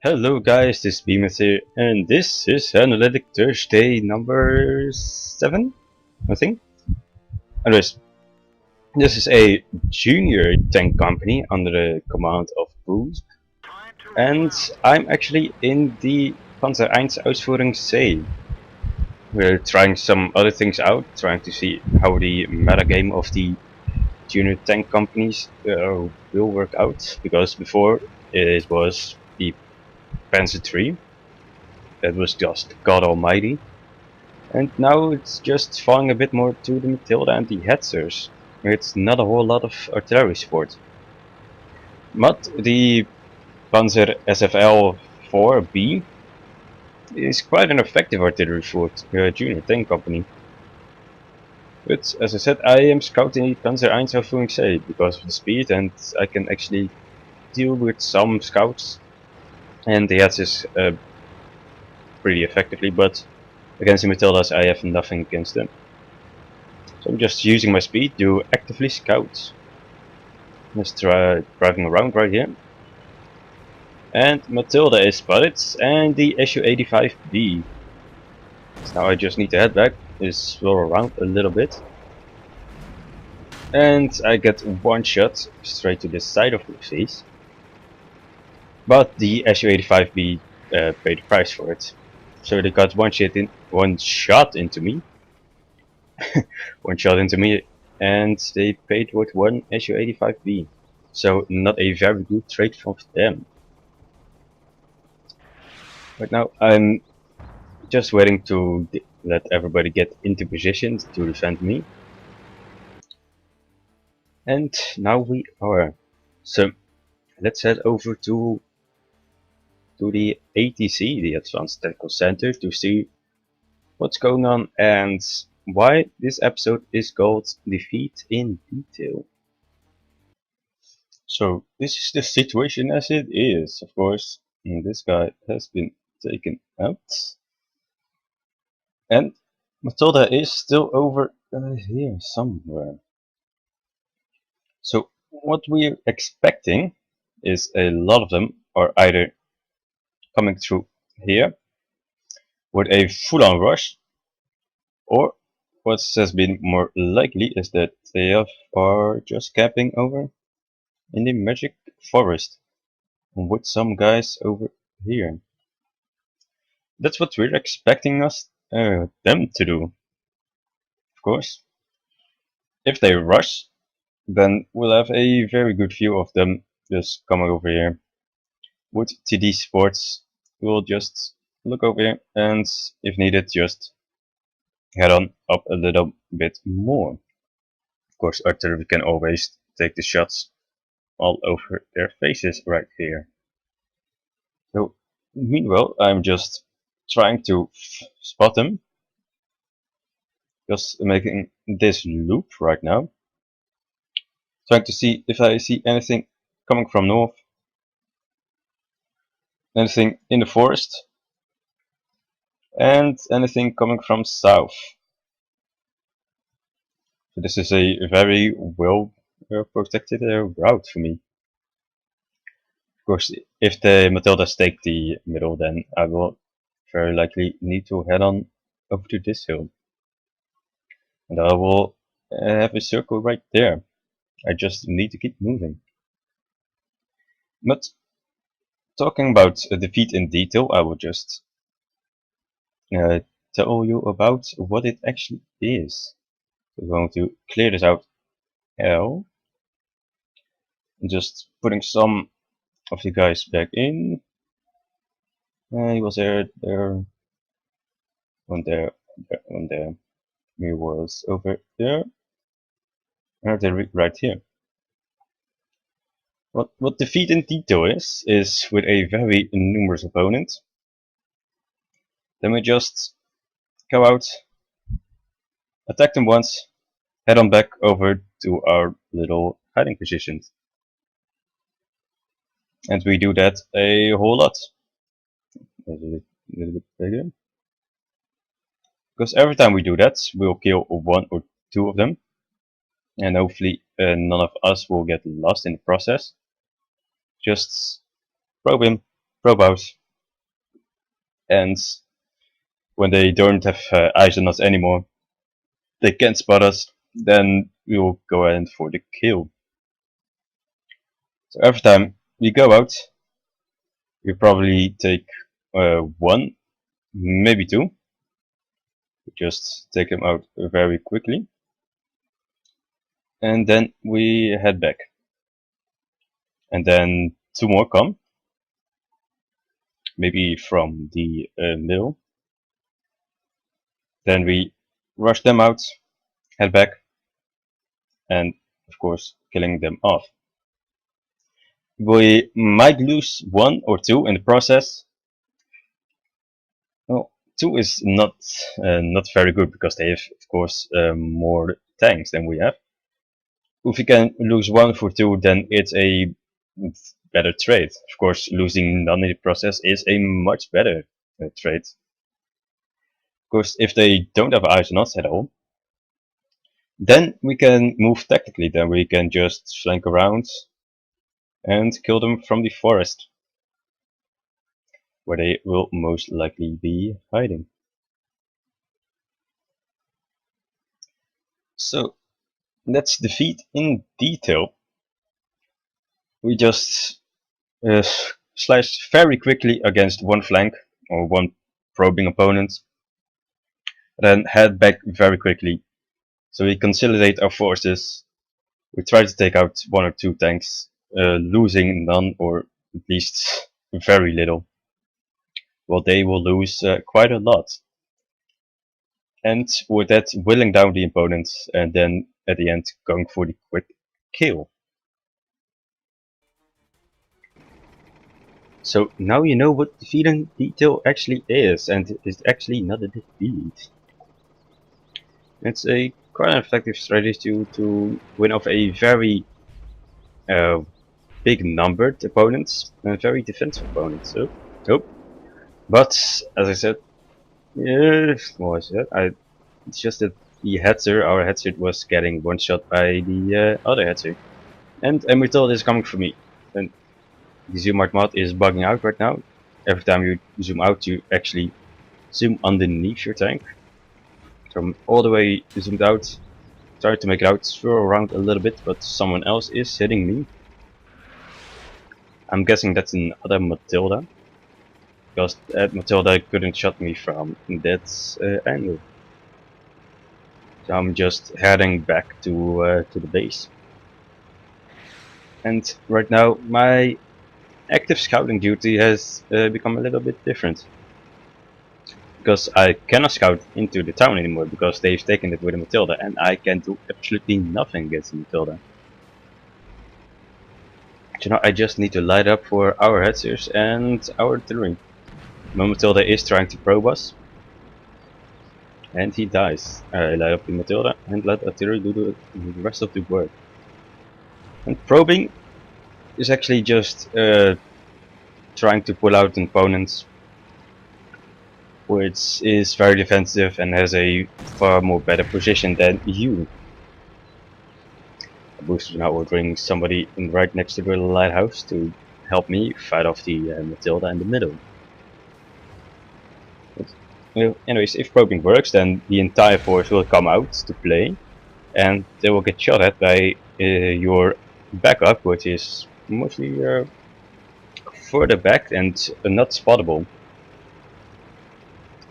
Hello guys, this is Behemoth here, and this is Analytic Thursday number 7, I think. Anyways, this is a junior tank company under the command of Pz. And I'm actually in the Pz.1 Ausf C. We're trying some other things out, trying to see how the metagame of the junior tank companies will work out, because before it was the Panzer III. That was just god almighty. And now it's just falling a bit more to the Matilda and the Hetzers. It's not a whole lot of artillery support. But the Panzer SFL 4B is quite an effective artillery for a junior tank company. But as I said, I am scouting the Panzer 1 Ausf because of the speed, and I can actually deal with some scouts and the Hetzers pretty effectively, but against the Matildas I have nothing against them. So I'm just using my speed to actively scout. Just driving around right here. And Matilda is spotted, and the Su-85B. So now I just need to head back, swirl around a little bit. And I get one shot straight to the side of the face. But the Su-85B paid the price for it. So they got one shot into me. One shot into me, and they paid with one Su-85B. So not a very good trade for them. Right now I'm just waiting to let everybody get into position to defend me. And now we are. So let's head over to the ATC, the Advanced Technical Center, to see what's going on and why this episode is called Defeat in Detail. So this is the situation as it is, of course. And this guy has been taken out. And Matilda is still over here somewhere. So what we're expecting is a lot of them are either coming through here with a full-on rush, or what has been more likely is that they are just camping over in the magic forest with some guys over here. That's what we're expecting them to do. Of course, if they rush, then we'll have a very good view of them just coming over here. With TD Sports, we'll just look over here and, if needed, just head on up a little bit more. Of course, artillery can always take the shots all over their faces right here. So, meanwhile, I'm just trying to spot them. Just making this loop right now. Trying to see if I see anything coming from north. Anything in the forest. And anything coming from south. So this is a very well protected route for me. Of course, if the Matildas take the middle, then I will very likely need to head on over to this hill. And I will have a circle right there. I just need to keep moving. But talking about a defeat in detail, I will just tell you about what it actually is. We're going to clear this out L. Just putting some of the guys back in. He was there, one there, one there. He was over there. And right here. What defeat in detail is with a very numerous opponent. Then we just go out, attack them once, head on back over to our little hiding positions. And we do that a whole lot. A little bit bigger. Because every time we do that, we'll kill one or two of them. And hopefully none of us will get lost in the process. Just probe him, probe out, and when they don't have eyes on us anymore, they can't spot us, then we will go in for the kill. So every time we go out, we probably take one, maybe two. Just take them out very quickly, and then we head back. And then two more come, maybe from the middle. Then we rush them out, head back, and of course killing them off. We might lose one or two in the process. Well, two is not very good because they have, of course, more tanks than we have. If we can lose one for two, then it's a better trade. Of course, losing none in the process is a much better trade. Of course, if they don't have eyes on us at all, then we can move tactically. Then we can just flank around and kill them from the forest, where they will most likely be hiding. So let's defeat in detail. We just slice very quickly against one flank or one probing opponent, then head back very quickly. So we consolidate our forces. We try to take out one or two tanks, losing none or at least very little. Well, they will lose quite a lot. And with that, whittling down the opponents, and then at the end going for the quick kill. So now you know what defeat in detail actually is, and it's actually not a defeat. It's a quite an effective strategy to win off a very big numbered opponents and very defensive opponents. So, but as I said, it's just that the hetzer, our hetzer, was getting one shot by the other hetzer, and Matilda is coming for me. And the zoom out mod is bugging out right now. Every time you zoom out, you actually zoom underneath your tank. So I'm all the way zoomed out, try to make it out, swirl around a little bit, but someone else is hitting me. I'm guessing that's another Matilda, because that Matilda couldn't shot me from that angle. So I'm just heading back to the base. And right now my active scouting duty has become a little bit different. Because I cannot scout into the town anymore because they've taken it with a Matilda and I can do absolutely nothing against the Matilda. So now I just need to light up for our hetzers and our artillery. My Matilda is trying to probe us. And he dies. I light up the Matilda and let artillery do the rest of the work. And probing is actually just trying to pull out opponents, which is very defensive and has a far more better position than you. The booster is now ordering somebody right next to the lighthouse to help me fight off the Matilda in the middle. But, anyways, if probing works, then the entire force will come out to play, and they will get shot at by your backup, which is mostly further back and not spottable.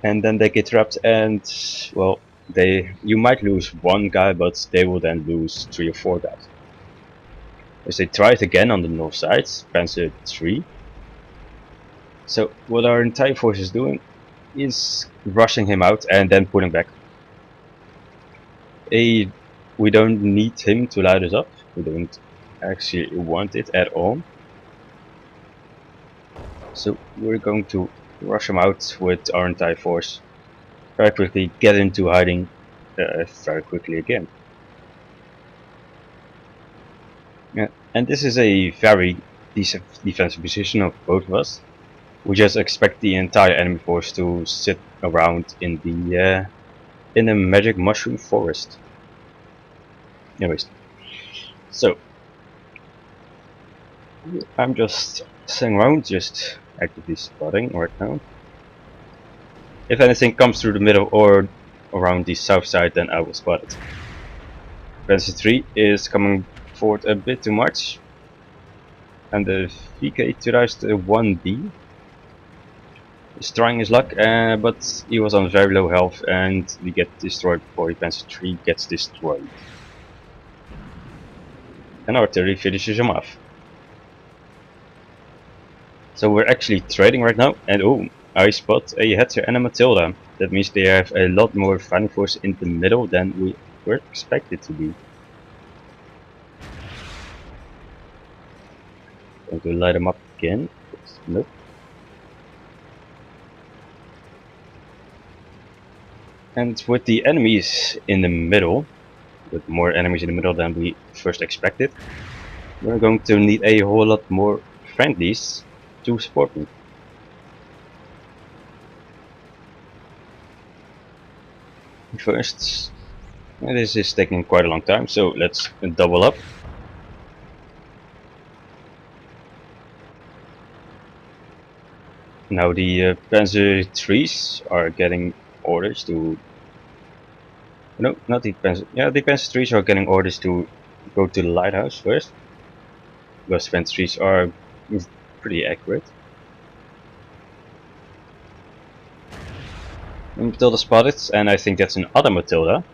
And then they get trapped, and well, you might lose one guy, but they will then lose 3 or 4 guys. As they try it again on the north side, Panzer 3. So what our entire force is doing is rushing him out and then pulling back. We don't need him to light us up. We don't actually want it at all. So we're going to rush him out with our entire force. Very quickly get into hiding very quickly again. Yeah, and this is a very decent defensive position of both of us. We just expect the entire enemy force to sit around in the magic mushroom forest. Anyways, so I'm just sitting around, just actively spotting right now. If anything comes through the middle or around the south side, then I will spot it. Panzer 3 is coming forward a bit too much. And the VK-2001B is trying his luck, but he was on very low health and we get destroyed before the Panzer 3 gets destroyed. And artillery finishes him off. So we're actually trading right now, and oh, I spot a Hetzer and a Matilda. That means they have a lot more fighting force in the middle than we were expected to be. Going to light them up again. Nope. And with the enemies in the middle, with more enemies in the middle than we first expected, we're going to need a whole lot more friendlies to support me. First, this is taking quite a long time, so let's double up. Now the Panzer 3s are getting orders to... No, not the Panzer... Yeah, the Panzer 3s are getting orders to go to the lighthouse first. Because Panzer 3s are pretty accurate. Matilda spotted, and I think that's another Matilda.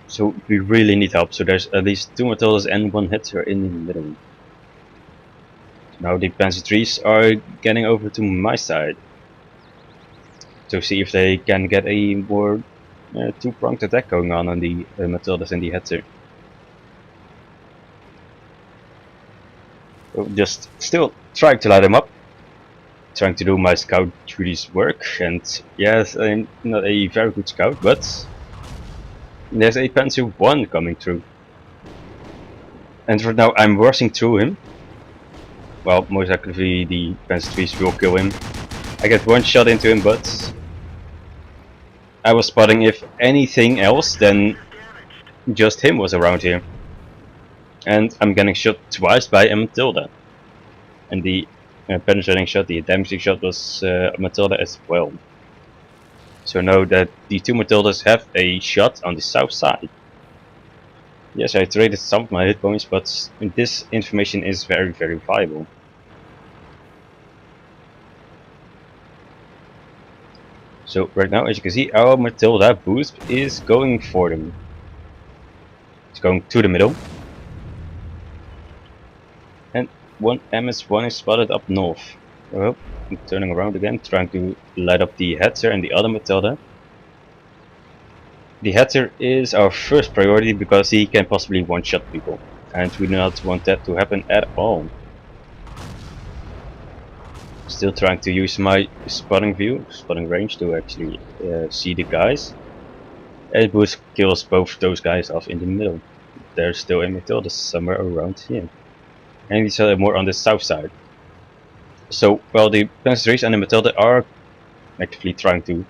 So we really need help, so there's at least 2 Matildas and 1 Hetzer in the middle. Now the Panzer 3s are getting over to my side. To see if they can get a more two-pronged attack going on the Matildas and the Hetzer. So just still trying to light them up. Trying to do my scout duties work, and yes, I'm not a very good scout, but there's a Panzer 1 coming through. And right now I'm rushing through him. Well, most likely the Panzer 3s will kill him. I get one shot into him, but I was spotting if anything else then just him was around here. And I'm getting shot twice by a Matilda. And the penetrating shot, the damaging shot was a Matilda as well. So now that the 2 Matildas have a shot on the south side. Yes, I traded some of my hit points, but this information is very, very valuable. So right now, as you can see, our Matilda boost is going for them. It's going to the middle. And one MS1 is spotted up north. Well, I'm turning around again, trying to light up the Hetzer and the other Matilda. The Hetzer is our first priority because he can possibly one-shot people. And we do not want that to happen at all. Still trying to use my spotting range to actually see the guys. And boost kills both those guys off in the middle. There's still a Matilda somewhere around here. And these are more on the south side. So while the Panzer 3s and the Matilda are actively trying to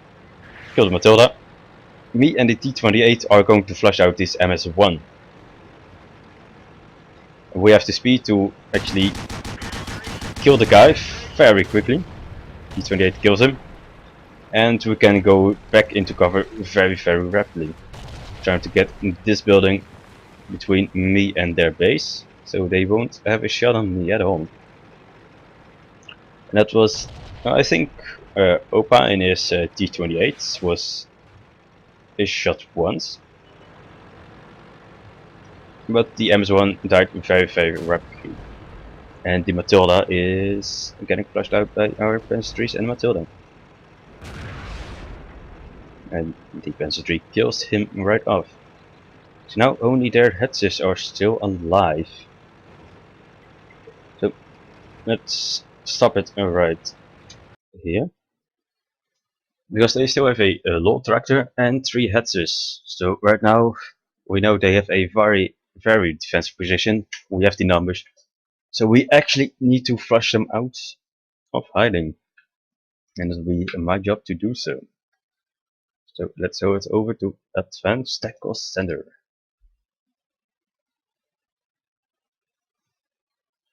kill the Matilda, me and the T-28 are going to flush out this MS-1. We have the speed to actually kill the guy very quickly. T-28 kills him. And we can go back into cover very, very rapidly. Trying to get in this building between me and their base, so they won't have a shot on me at all. And that was, I think, Opa in his T-28 was shot once. But the MS-1 died very, very rapidly. And the Matilda is getting flushed out by our Panzer 3s and Matilda. And the Panzer 3 kills him right off. So now only their Hetzers are still alive. So let's stop it right here. Because they still have a LOL tractor and 3 Hetzers. So right now we know they have a very, very defensive position. We have the numbers. So we actually need to flush them out of hiding. And it'll be my job to do so. So let's go over to Advanced Tactical Center.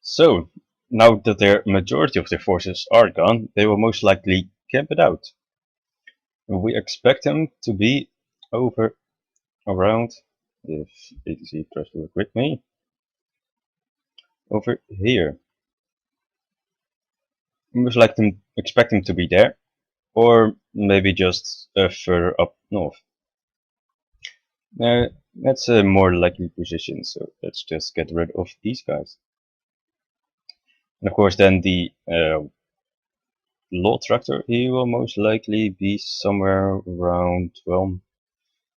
So, now that their majority of their forces are gone, they will most likely camp it out. We expect them to be over around, if ATC tries to work with me, over here. We most likely expect them to be there, or maybe just further up north. That's a more likely position, so let's just get rid of these guys. And of course then the Law Tractor, he will most likely be somewhere around, well,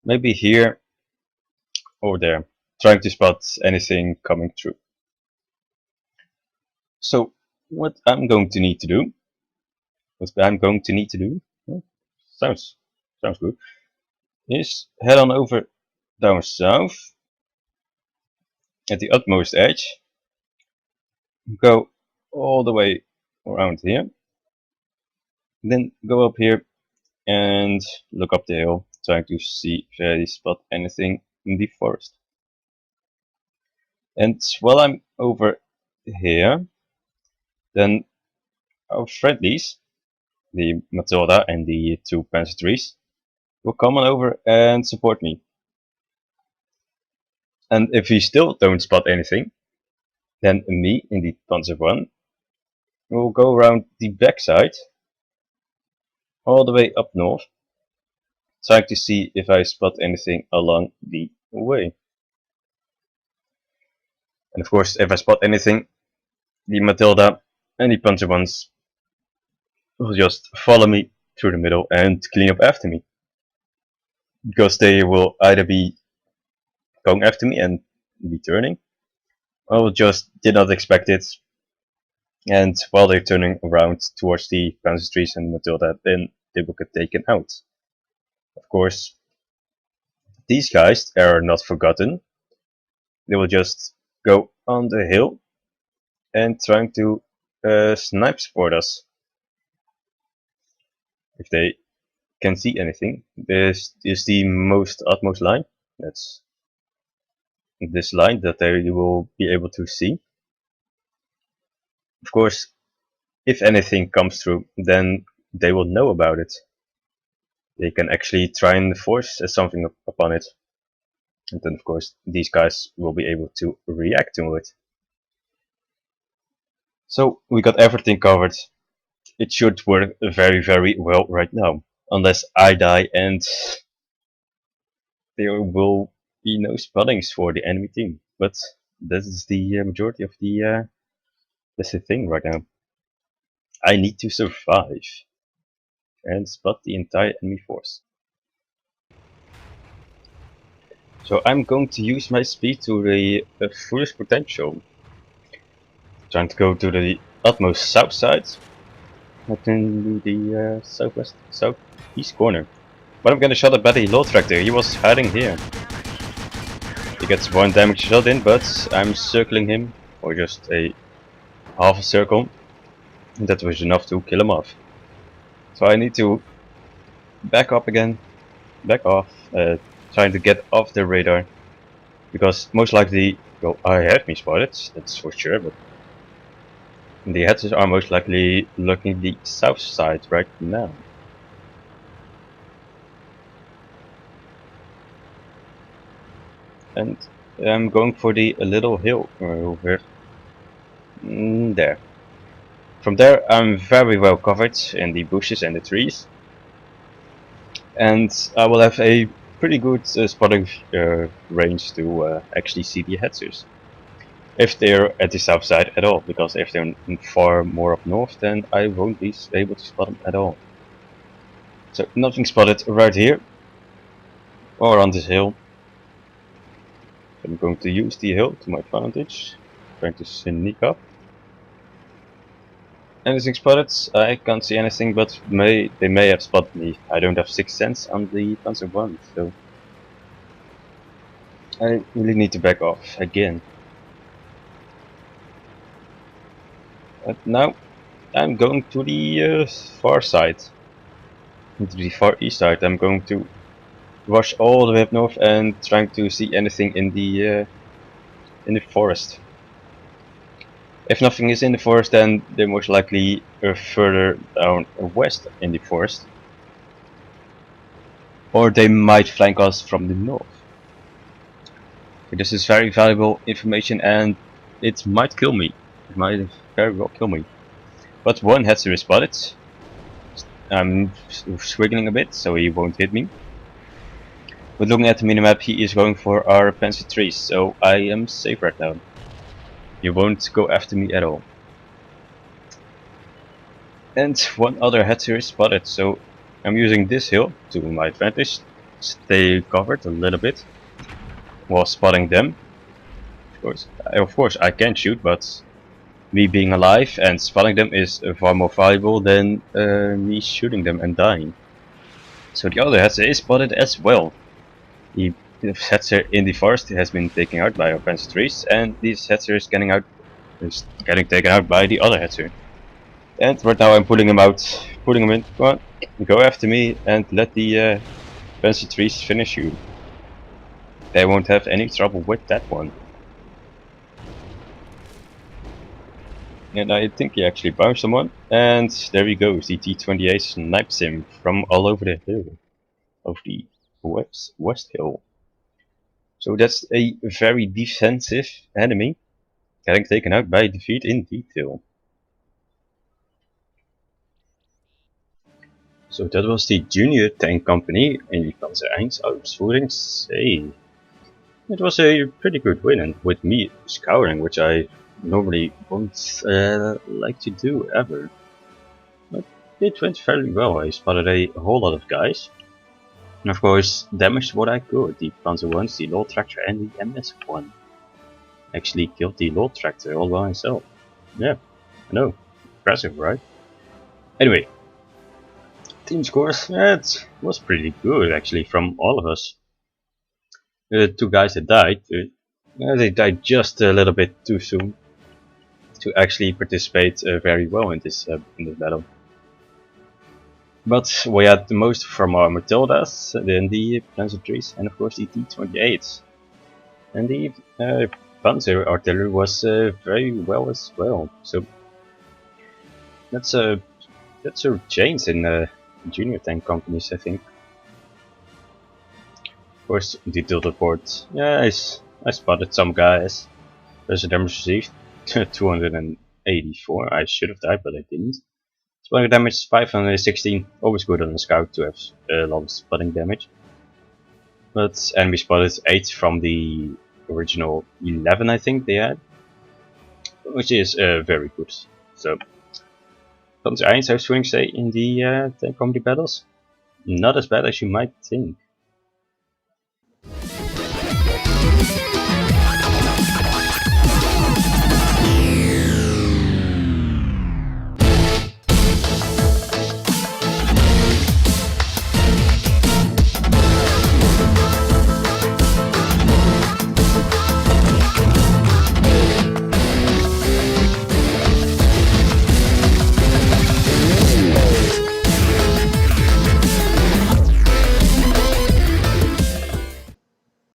maybe here or there, trying to spot anything coming through. So what I'm going to need to do, well, sounds good, is head on over down south at the utmost edge, go all the way around here, then go up here and look up the hill, trying to see if I spot anything in the forest. And while I'm over here, then our friendlies, the Matilda and the two Panzer trees, will come on over and support me. And if we still don't spot anything, then me in the Panzer 1 will go around the backside all the way up north, trying to see if I spot anything along the way. And of course, if I spot anything, the Matilda and the Panzer 1s will just follow me through the middle and clean up after me. Because they will either be going after me and be turning, or just did not expect it, and while they're turning around towards the Panzer trees and Matilda, then they will get taken out. Of course, these guys are not forgotten. They will just go on the hill and trying to snipe support us. If they can see anything, this is the utmost line. That's this line that they will be able to see. Of course, if anything comes through, then they will know about it. They can actually try and force something upon it. And then of course these guys will be able to react to it. So we got everything covered. It should work very, very well right now. Unless I die and there will be no spottings for the enemy team. But this is the majority of the that's the thing right now. I need to survive and spot the entire enemy force. So I'm going to use my speed to the fullest potential. Trying to go to the utmost south side. Not in the southeast corner. But I'm gonna shot at by the Law Tractor. He was hiding here. He gets one damage shot in, but I'm circling him, or just a half a circle. And that was enough to kill him off. So I need to back up again, back off, trying to get off the radar. Because most likely, well, I have me spotted, that's for sure, but the heads are most likely looking the south side right now. And I'm going for the little hill over there. From there I'm very well covered in the bushes and the trees. And I will have a pretty good spotting range to actually see the headsers. If they're at the south side at all, because if they're far more up north, then I won't be able to spot them at all. So nothing spotted right here, or on this hill. I'm going to use the hill to my advantage, trying to sneak up. Anything spotted? I can't see anything, but they may have spotted me. I don't have 6th sense on the Panzer 1, so I really need to back off again. But now I'm going to the far side, to the far east side. I'm going to rush all the way up north and trying to see anything in the forest. If nothing is in the forest, then they're most likely further down west in the forest. Or they might flank us from the north. So this is very valuable information, and it might kill me. It might very well kill me. But one hetzer is spotted. I'm squiggling a bit, so he won't hit me. But looking at the minimap, he is going for our Panzer trees, so I am safe right now. He won't go after me at all. And one other hetzer is spotted, so I'm using this hill to my advantage. Stay covered a little bit while spotting them. Of course, I can shoot, but me being alive and spotting them is far more valuable than me shooting them and dying. So the other hetzer is spotted as well. The hetzer in the forest has been taken out by our Panzer trees, and this hetzer is getting taken out by the other hetzer. And right now I'm pulling him out, pulling him in. Come on, go after me and let the Panzer trees finish you. They won't have any trouble with that one. And I think he actually bounced someone, and there he goes. The T-28 snipes him from all over the hill of the west hill. So that's a very defensive enemy, getting taken out by defeat in detail. So that was the junior tank company in the Pz.1 Ausf. It was a pretty good win, and with me scouring, which I normally won't like to do ever. But it went fairly well. I spotted a whole lot of guys. And of course, damaged what I could. The Panzer 1s, the Lord Tractor, and the MS-1. Actually killed the Lord Tractor all by myself. Yeah, I know. Impressive, right? Anyway, team scores, it was pretty good actually from all of us. The two guys that died, they died just a little bit too soon to actually participate very well in this battle. But we had the most from our Matildas, then the Panzer trees, and of course the T-28s. And the Panzer artillery was very well as well. So that's a change in junior tank companies, I think. Of course, detailed report. Yeah, I spotted some guys. Pressure damage received 284. I should have died, but I didn't. Spotting damage 516. Always good on a scout to have a lot of spotting damage. But enemy spotted 8 from the original 11, I think they had, which is very good. So, Pz.1 I would say in the tank company battles, not as bad as you might think.